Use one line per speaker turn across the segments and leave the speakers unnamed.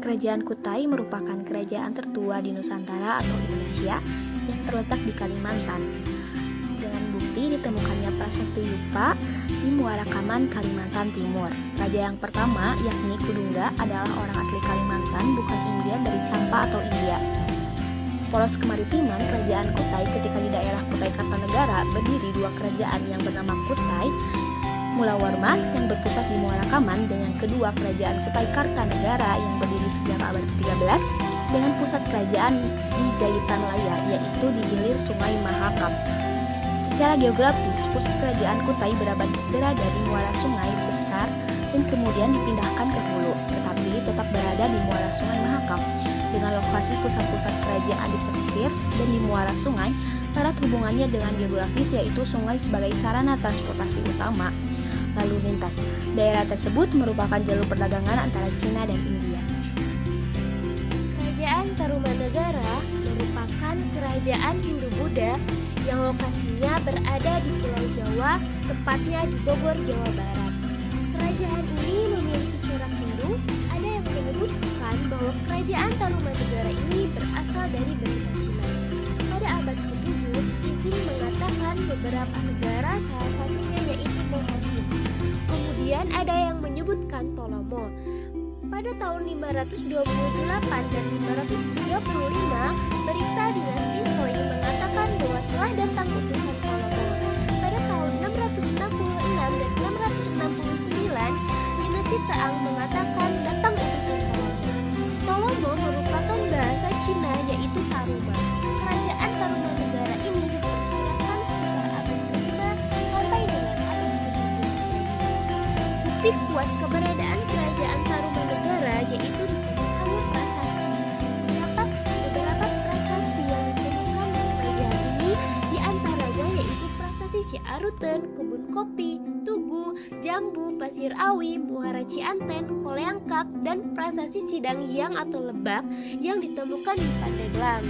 Kerajaan Kutai merupakan kerajaan tertua di Nusantara atau Indonesia yang terletak di Kalimantan. Dengan bukti ditemukannya prasasti Yupa di Muara Kaman, Kalimantan Timur. Raja yang pertama, yakni Kudungga, adalah orang asli Kalimantan, bukan Indian dari Champa atau India. Poros kemaritiman Kerajaan Kutai ketika di daerah Kutai Kartanegara berdiri dua kerajaan yang bernama Kutai Mulawarman yang berpusat di Muara Kaman dan yang kedua Kerajaan Kutai Kartanegara yang berdiri sejak abad ke-13 dengan pusat kerajaan di Jayitanlaya, yaitu di hilir Sungai Mahakam. Secara geografis, pusat kerajaan Kutai berada di muara sungai besar dan kemudian dipindahkan ke hulu, tetapi tetap berada di muara Sungai Mahakam. Dengan lokasi pusat-pusat kerajaan di pesisir dan di muara sungai, erat hubungannya dengan geografis, yaitu sungai sebagai sarana transportasi utama lalu lintas. Daerah tersebut merupakan jalur perdagangan antara Cina dan India.
Kerajaan Tarumanegara merupakan kerajaan Hindu-Buddha yang lokasinya berada di Pulau Jawa, tepatnya di Bogor, Jawa Barat. Kerajaan ini memiliki corak Hindu. Ada yang menyebutkan bahwa kerajaan Tarumanegara ini berasal dari benua Cina. Pada abad ke-7, Izing mengatakan beberapa negara, salah satunya yaitu Mohasin. Kemudian ada yang menyebutkan Tolomo. Pada tahun 528 dan 535, berita dinasti Soi mengatakan bahwa telah datang utusan Tolomo. Pada tahun 666 dan 669, dinasti Taang mengatakan datang utusan Tolomo. Tolomo merupakan bahasa Cina yaitu Taruma. Kerajaan Tarumanegara ini diperkirakan sekitar abad ke-5 sampai dengan abad ke-7 Masehi. Bukti kuat keberadaan kerajaan Tarumanegara yaitu ditemukannya prasasti. Terdapat beberapa prasasti yang ditemukan di kerajaan ini, di antaranya yaitu prasasti Ciaruten, Kebun Kopi, Tugu, Jambu, Pasir Awi, Muara Cianten, Koleangkak, dan prasasti Cidanghyang atau Lebak yang ditemukan di Pandeglang.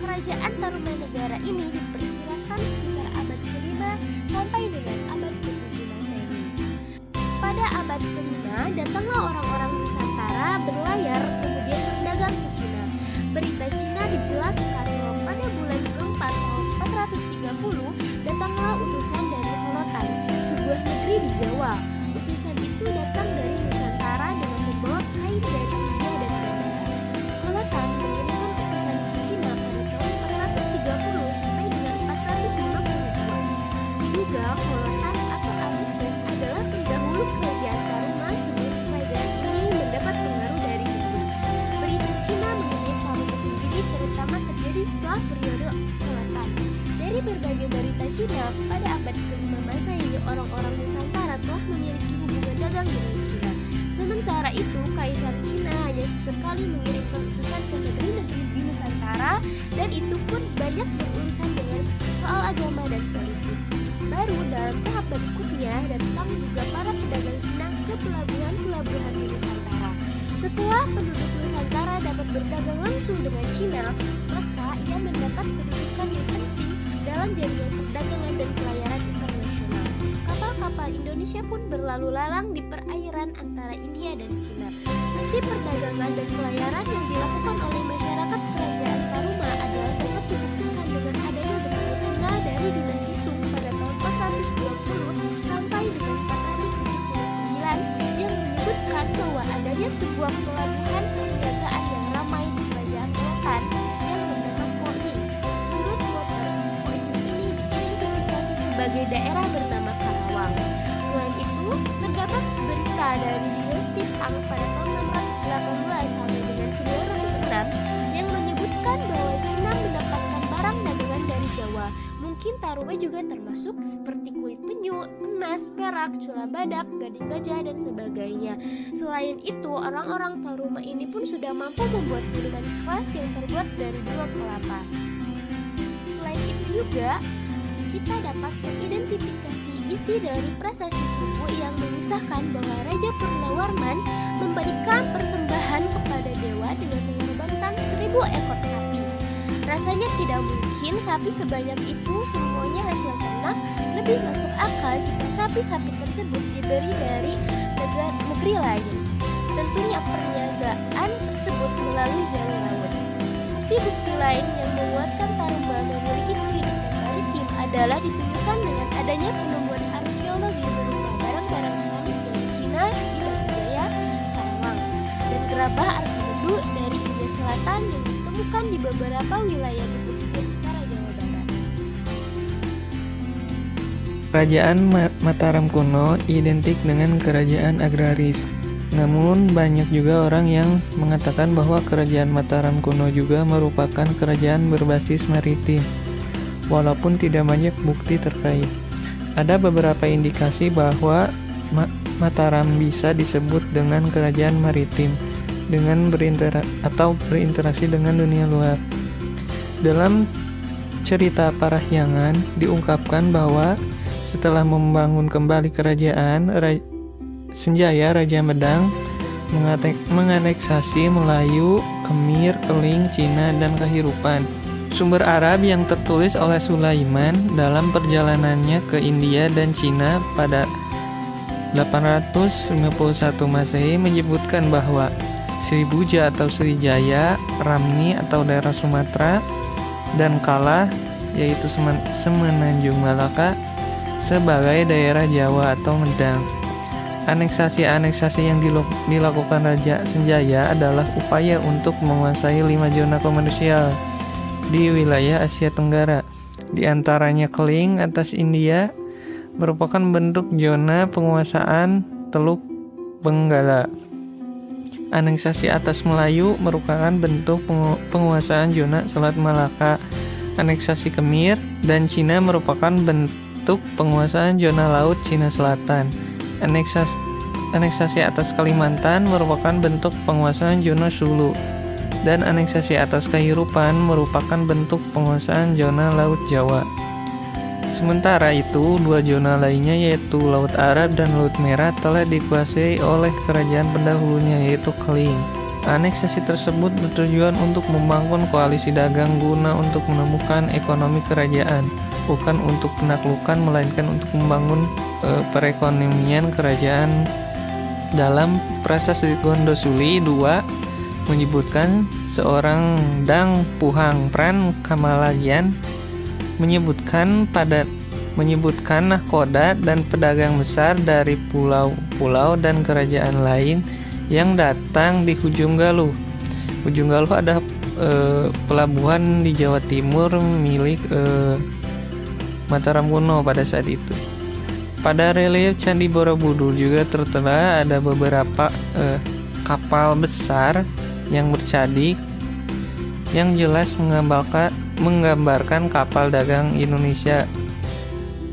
Kerajaan Tarumanegara ini diperkirakan sekitar abad ke-5 sampai dengan abad ke-7 Masehi. Pada abad ke-5, datanglah orang-orang Nusantara berlayar kemudian berdagang ke Cina. Berita Cina dijelaskan bahwa pada bulan ke-4 tahun 430 datanglah utusan dari Holotan, sebuah negeri di Jawa. Utusan itu datang dari Nusantara dengan membawa kain dari India dan Gandhara. Holotan mengirimkan utusan ke Cina pada tahun 430 sampai dengan 452. Juga Holotan atau Aruten adalah pendahulu kerajaan Taruma, sebelum kerajaan ini mendapat pengaruh dari Hindu. Berita Cina mengenai Taruma sendiri terutama terjadi setelah periode Holotan. Dari berbagai berita Cina, pada abad ke-5 Masehi, orang-orang Nusantara telah memiliki hubungan dagang dengan Cina. Sementara itu, Kaisar Cina hanya sesekali mengirimkan utusan ke negeri-negeri di Nusantara, dan itu pun banyak berurusan dengan soal agama dan politik. Baru dalam tahap berikutnya datang juga para pedagang Cina ke pelabuhan-pelabuhan di Nusantara. Setelah penduduk Nusantara dapat berdagang langsung dengan Cina, maka ia mendapat kedudukan yang penting dalam jaringan perdagangan dan pelayaran internasional. Kapal-kapal Indonesia pun berlalu lalang di perairan antara India dan Cina. Bukti perdagangan dan pelayaran yang dilakukan oleh masyarakat kerajaan Taruma adalah dapat dibuktikan dengan adanya berita Cina dari dinasti Sung pada tahun 420 sampai dengan 479 yang menyebutkan bahwa adanya sebuah pelabuhan perniagaan yang ramai di kerajaan Holotan yang bernama Ko Ying. Menurut Waters, Ko Ying ini diidentifikasi sebagai daerah bernama Karawang. Selain itu, terdapat berita dari dinasti Tang pada tahun 618 sampai dengan 906 yang menyebutkan bahwa Cina mendapatkan barang dagangan dari Jawa. Mungkin Taruma juga termasuk seperti kulit penyu, emas, perak, cula badak, gading gajah, dan sebagainya. Selain itu, orang-orang Taruma ini pun sudah mampu membuat minuman keras yang terbuat dari buah kelapa. Selain itu juga, kita dapat mengidentifikasi isi dari prasasti Tugu yang mengisahkan bahwa Raja Purnawarman memberikan persembahan kepada dewa dengan mengorbankan 1000 ekor sapi. Rasanya tidak mungkin sapi sebanyak itu semuanya hasil ternak. Lebih masuk akal jika sapi-sapi tersebut diberi dari negeri lain. tentunya perniagaan tersebut melalui jalur laut. Bukti-bukti lain yang menguatkan Tarumba memiliki kehidupan maritim adalah ditunjukkan dengan adanya penemuan arkeologi berupa barang-barang keramik dari Cina di Batu Jaya, Karawang, dan gerabah Arkebedu dari India Selatan yang ditemukan di beberapa wilayah di pesisir utara Jawa Barat.
Kerajaan Mataram kuno identik dengan kerajaan agraris. Namun banyak juga orang yang mengatakan bahwa kerajaan Mataram kuno juga merupakan kerajaan berbasis maritim, walaupun tidak banyak bukti terkait. Ada beberapa indikasi bahwa Mataram bisa disebut dengan kerajaan maritim dengan berinteraksi dengan dunia luar. Dalam cerita Parahyangan diungkapkan bahwa setelah membangun kembali kerajaan, Senjaya Raja Medang menganeksasi Melayu, Kemir, Keling, Cina, dan Kehirupan. Sumber Arab yang tertulis oleh Sulaiman dalam perjalanannya ke India dan Cina pada 851 Masehi menyebutkan bahwa Sribuja atau Srijaya, Ramni atau daerah Sumatera, dan Kalah yaitu Semenanjung Malaka sebagai daerah Jawa atau Medang. Aneksasi-aneksasi yang dilakukan Raja Senjaya adalah upaya untuk menguasai 5 zona komersial di wilayah Asia Tenggara. Di antaranya Keling atas India merupakan bentuk zona penguasaan Teluk Benggala. Aneksasi atas Melayu merupakan bentuk penguasaan zona Selat Malaka. Aneksasi Kemir dan Cina merupakan bentuk penguasaan zona laut Cina Selatan. Aneksasi atas Kalimantan merupakan bentuk penguasaan zona Sulu, dan aneksasi atas Kehirupan merupakan bentuk penguasaan zona Laut Jawa. Sementara itu, 2 zona lainnya yaitu Laut Arab dan Laut Merah telah dikuasai oleh kerajaan pendahulunya yaitu Keling. Aneksasi tersebut bertujuan untuk membangun koalisi dagang guna untuk menemukan ekonomi kerajaan, bukan untuk penaklukan melainkan untuk membangun perekonomian kerajaan. Dalam Prasasti Gondosuli 2 menyebutkan seorang Dang Puhang Pran Kamalagian menyebutkan nahkoda dan pedagang besar dari pulau-pulau dan kerajaan lain yang datang di Ujung Galuh. Ujung Galuh ada pelabuhan di Jawa Timur milik Mataram kuno pada saat itu. Pada relief Candi Borobudur juga tertera ada beberapa kapal besar yang bercadik yang jelas menggambarkan kapal dagang Indonesia.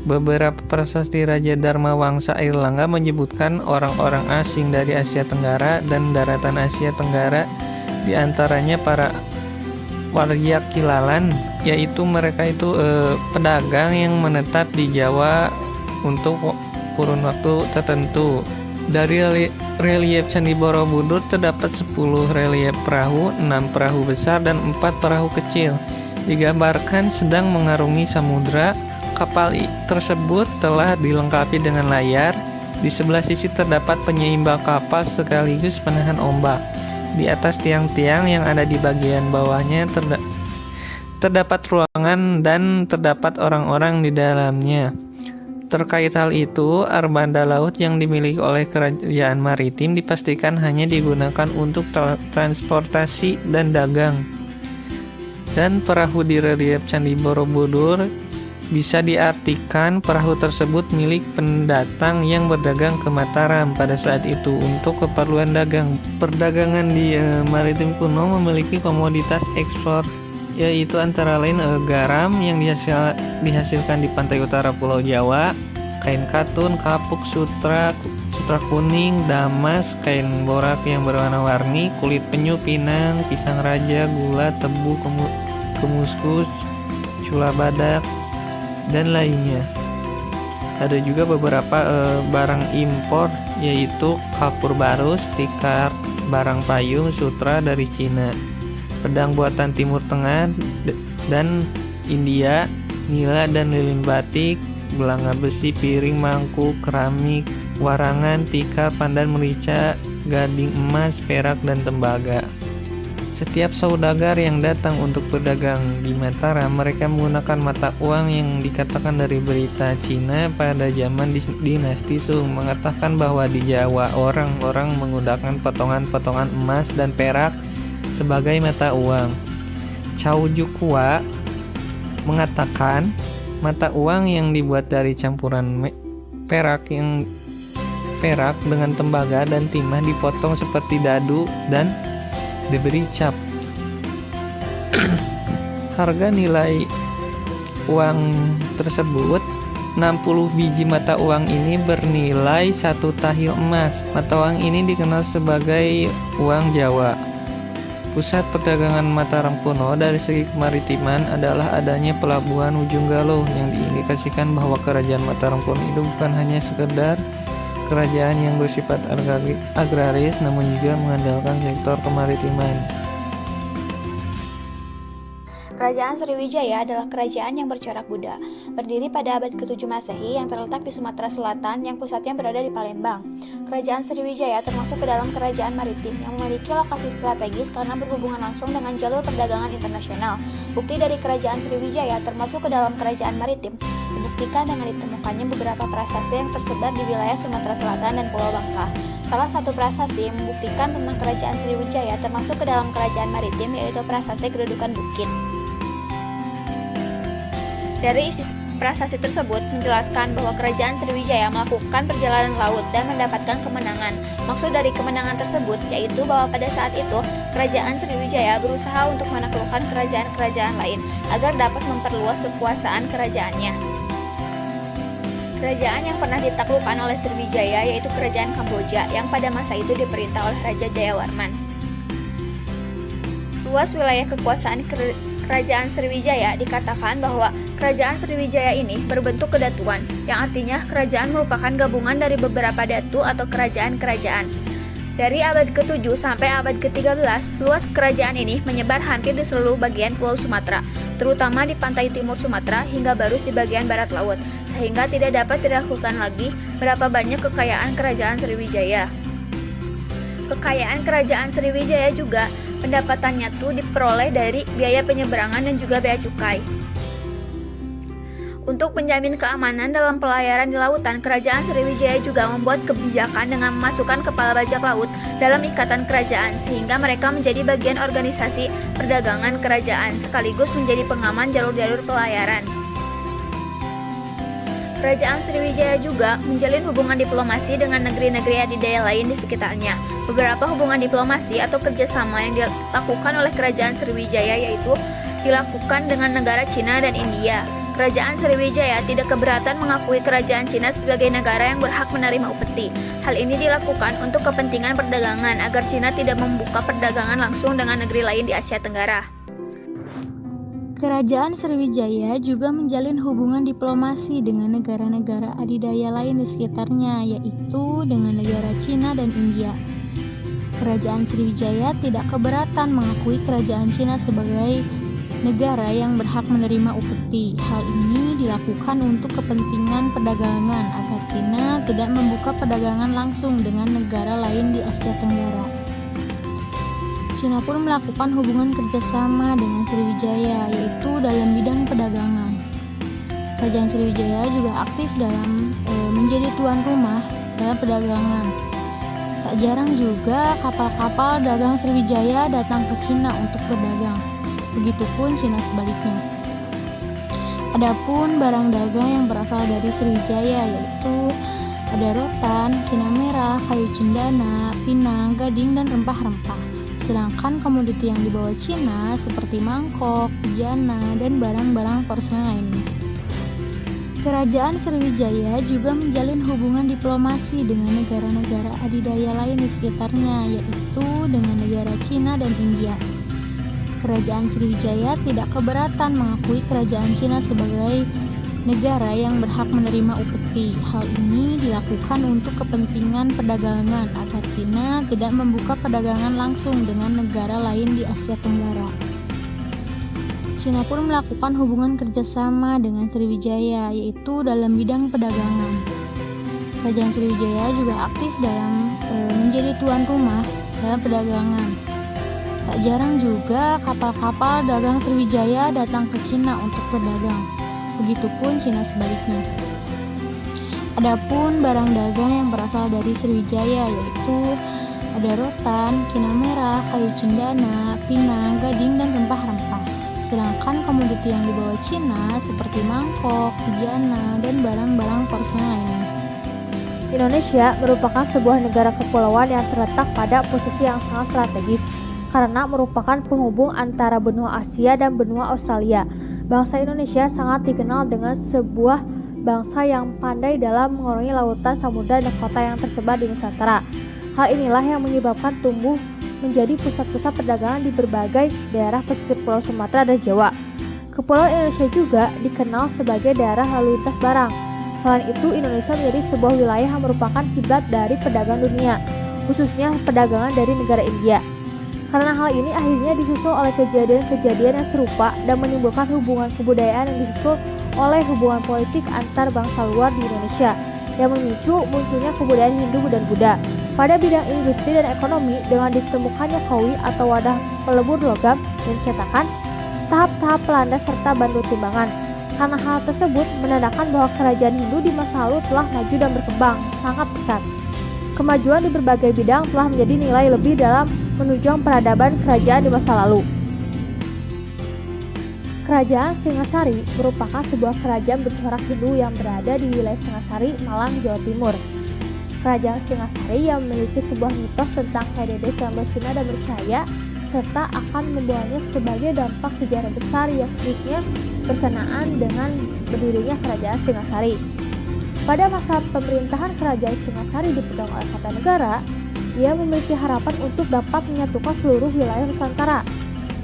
Beberapa prasasti Raja Dharma Wangsa Airlangga menyebutkan orang-orang asing dari Asia Tenggara dan daratan Asia Tenggara, di antaranya para warga Kilalan, yaitu mereka itu pedagang yang menetap di Jawa untuk kurun waktu tertentu. Dari relief Candi Borobudur terdapat 10 relief perahu, 6 perahu besar dan 4 perahu kecil. Digambarkan sedang mengarungi samudra. Kapal tersebut telah dilengkapi dengan layar. Di sebelah sisi terdapat penyeimbang kapal sekaligus penahan ombak. Di atas tiang-tiang yang ada di bagian bawahnya terdapat ruangan dan terdapat orang-orang di dalamnya. Terkait hal itu, armada laut yang dimiliki oleh kerajaan maritim dipastikan hanya digunakan untuk transportasi dan dagang. Dan perahu di relief Candi Borobudur bisa diartikan perahu tersebut milik pendatang yang berdagang ke Mataram pada saat itu untuk keperluan dagang. Perdagangan di maritim kuno memiliki komoditas ekspor, yaitu antara lain garam yang dihasilkan di pantai utara Pulau Jawa, kain katun, kapuk, sutra kuning, damas, kain borak yang berwarna-warni, kulit penyu, pinang, pisang raja, gula, tebu, kemuskus, cula badak, dan lainnya. Ada juga beberapa barang impor, yaitu kapur barus, tikar, barang payung, sutra dari Cina, pedang buatan Timur Tengah dan India, nila dan lilin batik, belanga besi, piring, mangkuk, keramik, warangan, tikar, pandan, merica, gading emas, perak, dan tembaga. Setiap saudagar yang datang untuk berdagang di Mataram, mereka menggunakan mata uang yang dikatakan dari berita Cina pada zaman dinasti Sung, mengatakan bahwa di Jawa orang-orang menggunakan potongan-potongan emas dan perak sebagai mata uang. Chow Jukwa mengatakan mata uang yang dibuat dari campuran perak dengan tembaga dan timah dipotong seperti dadu dan diberi cap. Harga nilai uang tersebut 60 biji mata uang ini bernilai 1 tahil emas. Mata uang ini dikenal sebagai uang Jawa. Pusat perdagangan Mataram kuno dari segi kemaritiman adalah adanya pelabuhan Ujung Galuh yang diindikasikan bahwa kerajaan Mataram kuno itu bukan hanya sekedar kerajaan yang bersifat agraris, namun juga mengandalkan sektor kemaritiman.
Kerajaan Sriwijaya adalah kerajaan yang bercorak Buddha, berdiri pada abad ke-7 Masehi yang terletak di Sumatera Selatan yang pusatnya berada di Palembang. Kerajaan Sriwijaya termasuk ke dalam kerajaan maritim yang memiliki lokasi strategis karena berhubungan langsung dengan jalur perdagangan internasional. Bukti dari kerajaan Sriwijaya termasuk ke dalam kerajaan maritim dibuktikan dengan ditemukannya beberapa prasasti yang tersebar di wilayah Sumatera Selatan dan Pulau Bangka. Salah satu prasasti yang membuktikan tentang kerajaan Sriwijaya termasuk ke dalam kerajaan maritim yaitu prasasti kedudukan bukit. Dari isi prasasti tersebut menjelaskan bahwa kerajaan Sriwijaya melakukan perjalanan laut dan mendapatkan kemenangan. Maksud dari kemenangan tersebut yaitu bahwa pada saat itu kerajaan Sriwijaya berusaha untuk menaklukkan kerajaan-kerajaan lain agar dapat memperluas kekuasaan kerajaannya. Kerajaan yang pernah ditaklukkan oleh Sriwijaya yaitu kerajaan Kamboja yang pada masa itu diperintah oleh Raja Jayawarman. Luas wilayah kekuasaan kerajaan Sriwijaya dikatakan bahwa kerajaan Sriwijaya ini berbentuk kedatuan, yang artinya kerajaan merupakan gabungan dari beberapa datu atau kerajaan-kerajaan. Dari abad ke-7 sampai abad ke-13, luas kerajaan ini menyebar hampir di seluruh bagian Pulau Sumatera, terutama di pantai timur Sumatera hingga Barus di bagian barat laut, sehingga tidak dapat diragukan lagi berapa banyak kekayaan kerajaan Sriwijaya. Kekayaan kerajaan Sriwijaya juga pendapatannya tuh diperoleh dari biaya penyeberangan dan juga bea cukai. Untuk menjamin keamanan dalam pelayaran di lautan, kerajaan Sriwijaya juga membuat kebijakan dengan memasukkan kepala bajak laut dalam ikatan kerajaan sehingga mereka menjadi bagian organisasi perdagangan kerajaan sekaligus menjadi pengaman jalur-jalur pelayaran. Kerajaan Sriwijaya juga menjalin hubungan diplomasi dengan negeri-negeri adidaya lain di sekitarnya. Beberapa hubungan diplomasi atau kerjasama yang dilakukan oleh kerajaan Sriwijaya yaitu dilakukan dengan negara Cina dan India. Kerajaan Sriwijaya tidak keberatan mengakui kerajaan Cina sebagai negara yang berhak menerima upeti. Hal ini dilakukan untuk kepentingan perdagangan agar Cina tidak membuka perdagangan langsung dengan negeri lain di Asia Tenggara.
Kerajaan Sriwijaya juga menjalin hubungan diplomasi dengan negara-negara adidaya lain di sekitarnya, yaitu dengan negara Cina dan India. Kerajaan Sriwijaya tidak keberatan mengakui kerajaan Cina sebagai negara yang berhak menerima upeti. Hal ini dilakukan untuk kepentingan perdagangan agar Cina tidak membuka perdagangan langsung dengan negara lain di Asia Tenggara. Cina pun melakukan hubungan kerjasama dengan Sriwijaya, yaitu dalam bidang perdagangan. Kerajaan Sriwijaya juga aktif dalam menjadi tuan rumah dalam perdagangan. Tak jarang juga kapal-kapal dagang Sriwijaya datang ke Cina untuk berdagang. Begitupun Cina sebaliknya. Adapun barang dagang yang berasal dari Sriwijaya yaitu ada rotan, kina merah, kayu cendana, pinang, gading, dan rempah-rempah. Sedangkan komoditi yang dibawa Cina seperti mangkok, jana, dan barang-barang porselen lainnya. Kerajaan Sriwijaya juga menjalin hubungan diplomasi dengan negara-negara adidaya lain di sekitarnya, yaitu dengan negara Cina dan India. Kerajaan Sriwijaya tidak keberatan mengakui kerajaan Cina sebagai negara yang berhak menerima upeti. Hal ini dilakukan untuk kepentingan perdagangan agar Cina tidak membuka perdagangan langsung dengan negara lain di Asia Tenggara. Cina pun melakukan hubungan kerjasama dengan Sriwijaya, yaitu dalam bidang perdagangan. Kerajaan Sriwijaya juga aktif dalam menjadi tuan rumah dalam perdagangan. Tak jarang juga kapal-kapal dagang Sriwijaya datang ke Cina untuk berdagang. Begitupun Cina sebaliknya. Adapun barang dagang yang berasal dari Sriwijaya yaitu ada rotan, kinam merah, kayu cendana, pinang, gading, dan rempah-rempah. Sedangkan komoditi yang dibawa Cina seperti mangkok, bejana, dan barang-barang porselen lainnya.
Indonesia merupakan sebuah negara kepulauan yang terletak pada posisi yang sangat strategis karena merupakan penghubung antara benua Asia dan benua Australia. Bangsa Indonesia sangat dikenal dengan sebuah bangsa yang pandai dalam mengarungi lautan, samudra, dan kota yang tersebar di Nusantara. Hal inilah yang menyebabkan tumbuh menjadi pusat-pusat perdagangan di berbagai daerah pesisir Pulau Sumatera dan Jawa. Kepulauan Indonesia juga dikenal sebagai daerah lalu lintas barang. Selain itu, Indonesia menjadi sebuah wilayah yang merupakan kiblat dari pedagang dunia, khususnya perdagangan dari negara India. Karena hal ini akhirnya disusul oleh kejadian-kejadian yang serupa dan menimbulkan hubungan kebudayaan yang disusul oleh hubungan politik antar bangsa luar di Indonesia yang memicu munculnya kebudayaan Hindu dan Buddha. Pada bidang industri dan ekonomi, dengan ditemukannya kawi atau wadah pelebur logam dan cetakan, tahap-tahap pelanda serta bandu timbangan. Karena hal tersebut menandakan bahwa kerajaan Hindu di masa lalu telah maju dan berkembang sangat pesat. Kemajuan di berbagai bidang telah menjadi nilai lebih dalam menunjang peradaban kerajaan di masa lalu. Kerajaan Singasari merupakan sebuah kerajaan bercorak Hindu yang berada di wilayah Singasari, Malang, Jawa Timur. Kerajaan Singasari yang memiliki sebuah mitos tentang Hedede Sang Cina dan percaya serta akan membawanya sebagai dampak sejarah besar yang khususnya berkenaan dengan berdirinya Kerajaan Singasari. Pada masa pemerintahan Kerajaan Singasari dipegang oleh Kartanegara, ia memiliki harapan untuk dapat menyatukan seluruh wilayah Nusantara.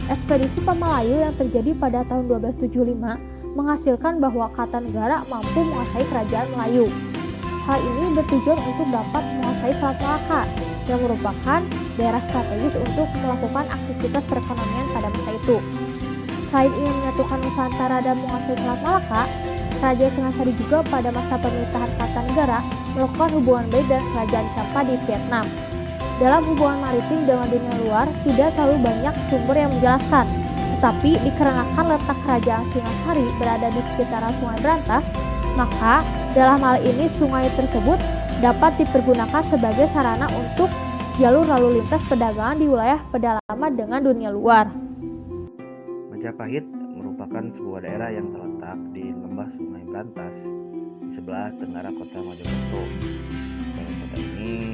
Ekspedisi Pamalayu yang terjadi pada tahun 1275 menghasilkan bahwa Kartanegara mampu menguasai Kerajaan Melayu. Hal ini bertujuan untuk dapat menguasai Selat Malaka yang merupakan daerah strategis untuk melakukan aktivitas perekonomian pada masa itu. Selain ingin menyatukan Nusantara dan menguasai Selat Malaka, Kerajaan Singasari juga pada masa pemerintahan Kartanegara melakukan hubungan baik dengan Kerajaan Champa di Vietnam. Dalam hubungan maritim dengan dunia luar tidak terlalu banyak sumber yang menjelaskan, tetapi dikarenakan letak Kerajaan Singasari berada di sekitaran Sungai Brantas, maka dalam hal ini sungai tersebut dapat dipergunakan sebagai sarana untuk jalur lalu lintas perdagangan di wilayah pedalaman dengan dunia luar.
Majapahit merupakan sebuah daerah yang terletak di lembah Sungai Brantas di sebelah tenggara kota Mojokerto. Kota ini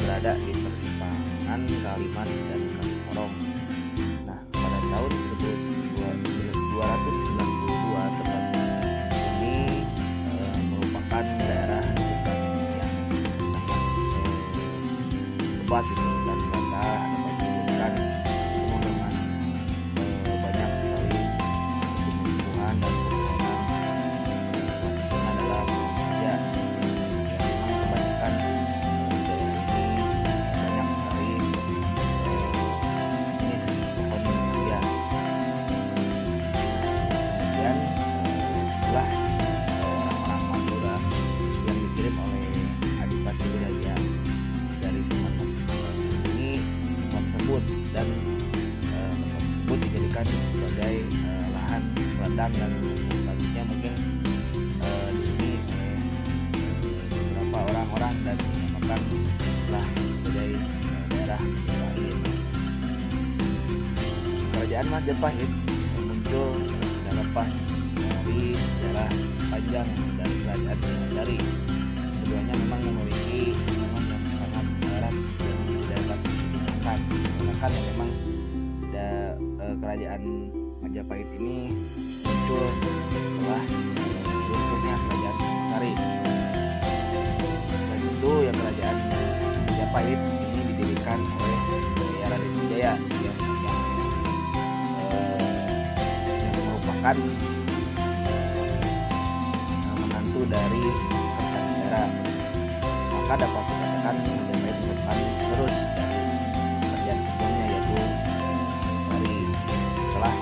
berada di persimpangan Kaliman dan Kalisorong. Nah, pada tahun 1292 tempat ini merupakan daerah yang sangat lebat dan mereka dapat digunakan penuh dengan banyak sekali tumbuhan dan pepohonan. Salah adalah ya memang kebanyakan daerah ini banyak sekali pohon ya. Kemudian setelah orang-orang Madura yang dikirim oleh Adipati Jaya dari tempat ini, tempat tersebut dan tempat tersebut dijadikan sebagai lahan ladang dan selanjutnya mungkin di sini beberapa orang-orang dan dinamakan lah sebagai daerah lain. Kerajaan Majapahit muncul tidak lepas dari sejarah panjang dari Kerajaan Singasari. Keduanya memang memiliki hubungan yang sangat erat dan tidak dapat dipisahkan. Bahkan yang memang Kerajaan Majapahit ini muncul setelah runtuhnya Kerajaan Singasari. Selain itu, yang Kerajaan Majapahit ini didirikan oleh Raden Wijaya yang merupakan menantu dari Kartanegara. Maka dapat dikatakan Majapahit merupakan terus dari kerajaan sebelumnya yaitu dari setelah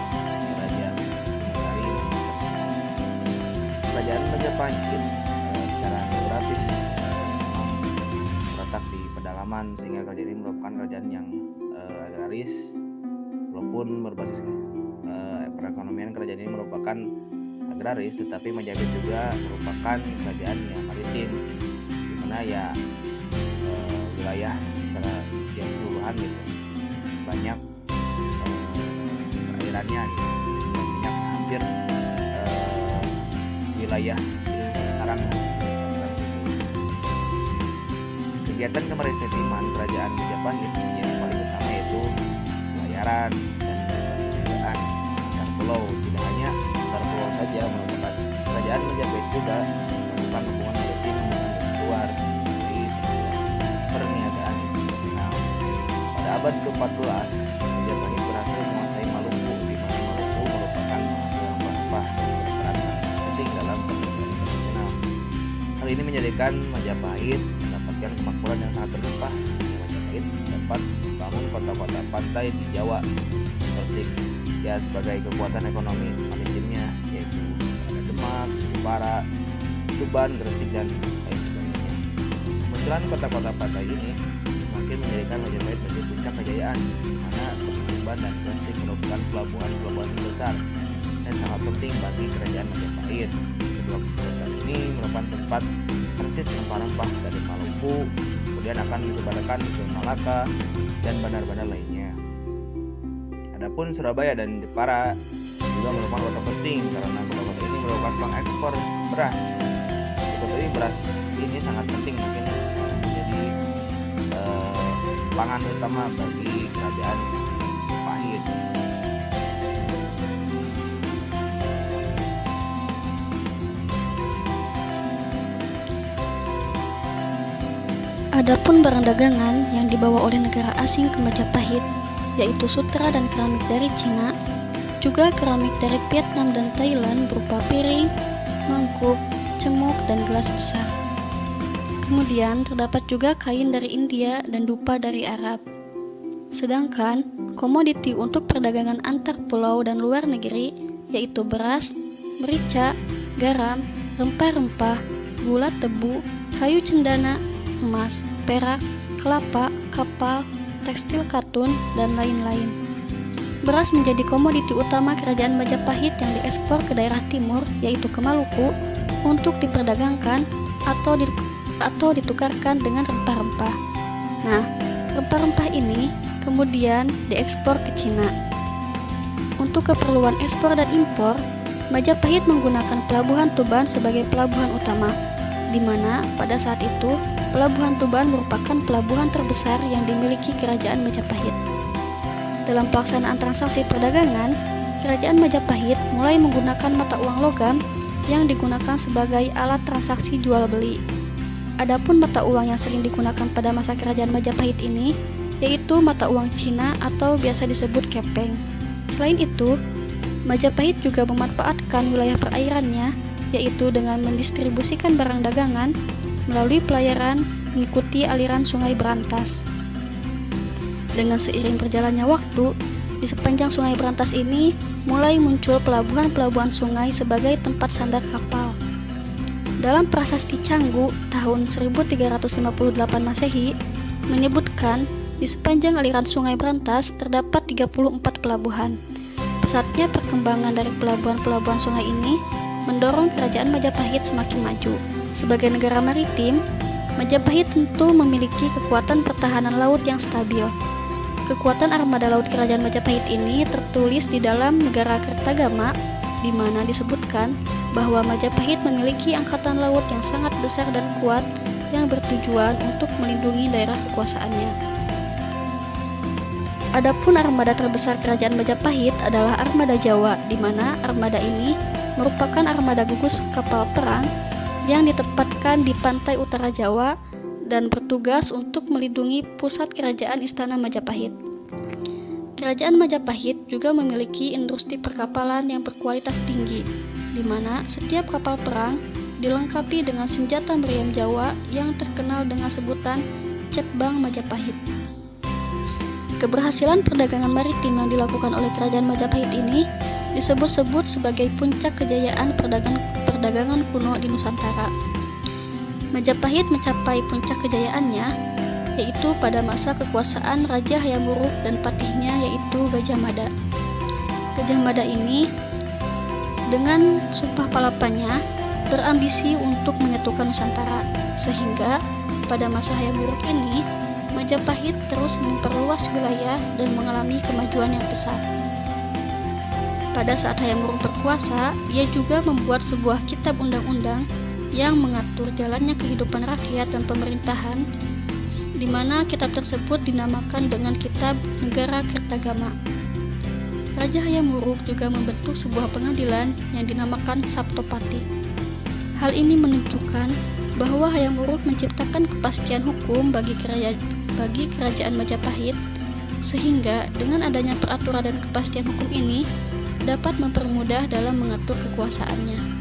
Kerajaan Singasari. Kerajaan Majapahit pedalaman, sehingga kerajaan ini merupakan kerajaan yang agraris. Walaupun berbasis perekonomian kerajaan ini merupakan agraris, tetapi Majapahit juga merupakan kerajaan yang maritim, di mana ya wilayah secara yang keseluruhan gitu banyak perairannya gitu. Banyak hampir wilayah sekarang. Kegiatan kemaritiman kerajaan Majapahit yang paling utama yaitu pelayaran dan penjagaan antar pulau. Tidak hanya antar pulau saja, merupakan kerajaan Majapahit juga melakukan hubungan maritim dengan luar dari perniagaan internasional. Pada abad ke-14, Majapahit berhasil menguasai Maluku, di mana Maluku merupakan rempah-rempah berperan penting dalam perniagaan internasional. Hal ini menjadikan Majapahit mendapatkan kemakmuran yang sangat berlimpah. Majapahit dapat membangun kota-kota pantai di Jawa seperti ya sebagai kekuatan ekonomi maritimnya, yaitu ada Demak, Jepara, Tuban, Gresik, dan lain sebagainya. Kemunculan kota-kota pantai ini semakin menjadikan Majapahit menjadi puncak kejayaan, di mana Tuban dan Gresik merupakan pelabuhan-pelabuhan besar dan sangat penting bagi kerajaan Majapahit. Kedua kota ini merupakan tempat transit rempah-rempah dari Maluku, kemudian akan disebarkan ke Malaka dan bandar-bandar lainnya. Adapun Surabaya dan Jepara juga merupakan kota penting karena kota-kota ini merupakan pengekspor beras. Jadi beras ini sangat penting, mungkin menjadi pangan utama bagi kerajaan Majapahit.
Adapun barang dagangan yang dibawa oleh negara asing ke Majapahit, yaitu sutra dan keramik dari Cina, juga keramik dari Vietnam dan Thailand berupa piring, mangkuk, cemuk, dan gelas besar. Kemudian terdapat juga kain dari India dan dupa dari Arab. Sedangkan komoditi untuk perdagangan antar pulau dan luar negeri, yaitu beras, merica, garam, rempah-rempah, gula tebu, kayu cendana, emas, perak, kelapa, kapal, tekstil katun, dan lain-lain. Beras menjadi komoditi utama kerajaan Majapahit yang diekspor ke daerah timur, yaitu ke Maluku, untuk diperdagangkan atau ditukarkan dengan rempah-rempah. Nah, rempah-rempah ini kemudian diekspor ke Cina. Untuk keperluan ekspor dan impor, Majapahit menggunakan pelabuhan Tuban sebagai pelabuhan utama, di mana pada saat itu Pelabuhan Tuban merupakan pelabuhan terbesar yang dimiliki kerajaan Majapahit. Dalam pelaksanaan transaksi perdagangan, kerajaan Majapahit mulai menggunakan mata uang logam yang digunakan sebagai alat transaksi jual beli. Adapun mata uang yang sering digunakan pada masa kerajaan Majapahit ini yaitu mata uang Cina atau biasa disebut kepeng. Selain itu, Majapahit juga memanfaatkan wilayah perairannya, yaitu dengan mendistribusikan barang dagangan melalui pelayaran mengikuti aliran Sungai Berantas. Dengan seiring berjalannya waktu, di sepanjang Sungai Berantas ini mulai muncul pelabuhan-pelabuhan sungai sebagai tempat sandar kapal. Dalam Prasasti Canggu tahun 1358 Masehi menyebutkan di sepanjang aliran Sungai Berantas terdapat 34 pelabuhan. Pesatnya perkembangan dari pelabuhan-pelabuhan sungai ini mendorong kerajaan Majapahit semakin maju. Sebagai negara maritim, Majapahit tentu memiliki kekuatan pertahanan laut yang stabil. Kekuatan armada laut kerajaan Majapahit ini tertulis di dalam Negara Kertagama, di mana disebutkan bahwa Majapahit memiliki angkatan laut yang sangat besar dan kuat yang bertujuan untuk melindungi daerah kekuasaannya. Adapun armada terbesar kerajaan Majapahit adalah armada Jawa, di mana armada ini merupakan armada gugus kapal perang yang ditempatkan di pantai utara Jawa dan bertugas untuk melindungi pusat kerajaan Istana Majapahit. Kerajaan Majapahit juga memiliki industri perkapalan yang berkualitas tinggi, di mana setiap kapal perang dilengkapi dengan senjata meriam Jawa yang terkenal dengan sebutan Cetbang Majapahit. Keberhasilan perdagangan maritim yang dilakukan oleh kerajaan Majapahit ini disebut-sebut sebagai puncak kejayaan perdagangan kuno di Nusantara. Majapahit mencapai puncak kejayaannya
yaitu pada masa kekuasaan Raja Hayam Wuruk dan patihnya yaitu Gajah Mada. Gajah Mada ini dengan sumpah palapanya berambisi untuk menyatukan Nusantara, sehingga pada masa Hayam Wuruk ini Majapahit terus memperluas wilayah dan mengalami kemajuan yang pesat. Pada saat Hayam Wuruk berkuasa, ia juga membuat sebuah kitab undang-undang yang mengatur jalannya kehidupan rakyat dan pemerintahan, di mana kitab tersebut dinamakan dengan Kitab Negara Kertagama. Raja Hayam Wuruk juga membentuk sebuah pengadilan yang dinamakan Saptopati. Hal ini menunjukkan bahwa Hayam Wuruk menciptakan kepastian hukum bagi kerajaan Majapahit, sehingga dengan adanya peraturan dan kepastian hukum ini dapat mempermudah dalam mengatur kekuasaannya.